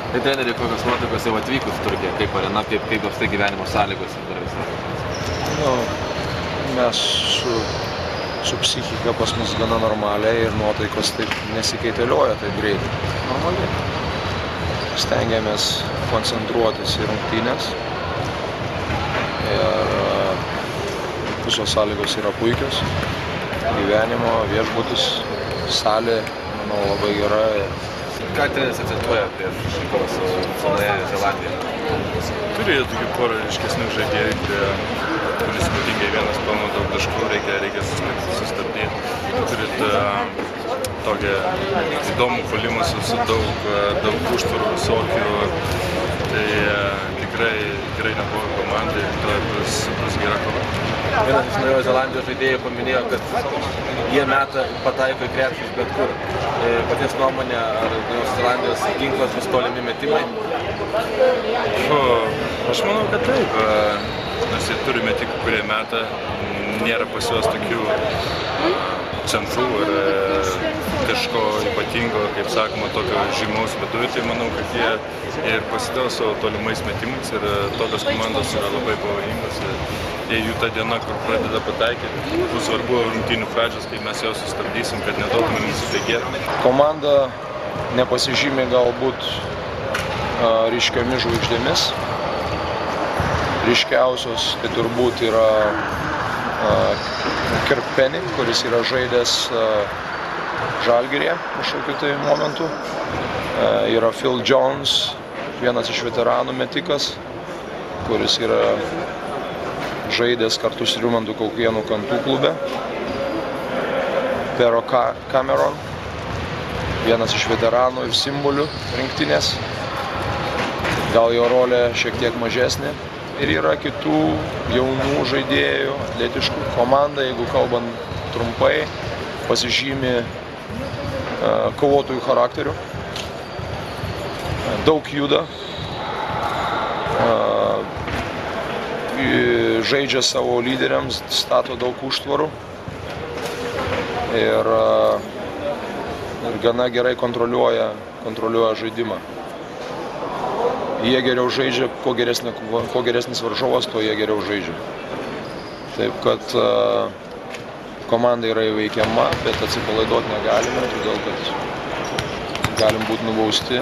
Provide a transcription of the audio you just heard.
Tai treneri, kokios nuotaikos jau atvykus į Turkiją, kaip arena, kaip apstai gyvenimo sąlygos dar visą? Mes su psichika pas mus gana normaliai ir nuotaikos taip nesikaitėlioja taip greitai. Normaliai. Stengiamės koncentruotis į rungtynes ir visos sąlygos yra puikios. Gyvenimo, viešbutis, salė, manau, labai gera. Ką treneris akcentuoja prieš išvykovą su Naująja Zelandija? Turi tokių porą ryškesnių žaidėjų, kuris ypatingai vienas pelno daug taškų, reikia sustabdyti. Turit tokią įdomų puolimą su daug užtvarų visokių. Tai tikrai nebuvo komandai, to bus gera komanda. Vienas iš Naujojos Zelandijos žaidėjų paminėjo, kad jie meta pataiko į krepšius bet kur. Paties nuomonė, ar Naujos Zelandijos ginklas bus tolimi metimai? Aš manau, kad taip. Mes jie turi metikų, kurie meta. Nėra pas juos tokių centrų ir kažko ypatingo, kaip sakoma, tokio žymaus viduje. Tai manau, kad jie ir pasidėl savo tolimais metimais ir tokios komandos yra labai pavojingos. Jei jų ta diena, kur pradeda pataikyti, bus svarbu rungtynių pradžios, kai mes jau sustabdysim, kad neduotumėm įsibėgėti. Komanda nepasižymė galbūt ryškiomis žvaigždėmis. Ryškiausios tai turbūt yra Kirk Penny, kuris yra žaidęs Žalgiryje kažkokiu tai momentu. Yra Phil Jones, vienas iš veteranų metikas, kuris yra žaidęs kartu su Rimantu Kaukėnu Kantų klube. Pero Cameron, vienas iš veteranų ir simbolių rinktinės. Gal jo rolė šiek tiek mažesnė. Ir yra kitų jaunų žaidėjų, atletiškų. Komanda, jeigu kalbant trumpai, pasižymi kovotojų charakterių. Daug juda. Žaidžia savo lyderiams, stato daug užtvarų ir gana gerai kontroliuoja žaidimą. Jie geriau žaidžia, kuo geresnis varžovas, tuo jie geriau žaidžia. Taip kad komanda yra įveikiama, bet atsipalaiduoti negalime, todėl kad galim būti nubausti.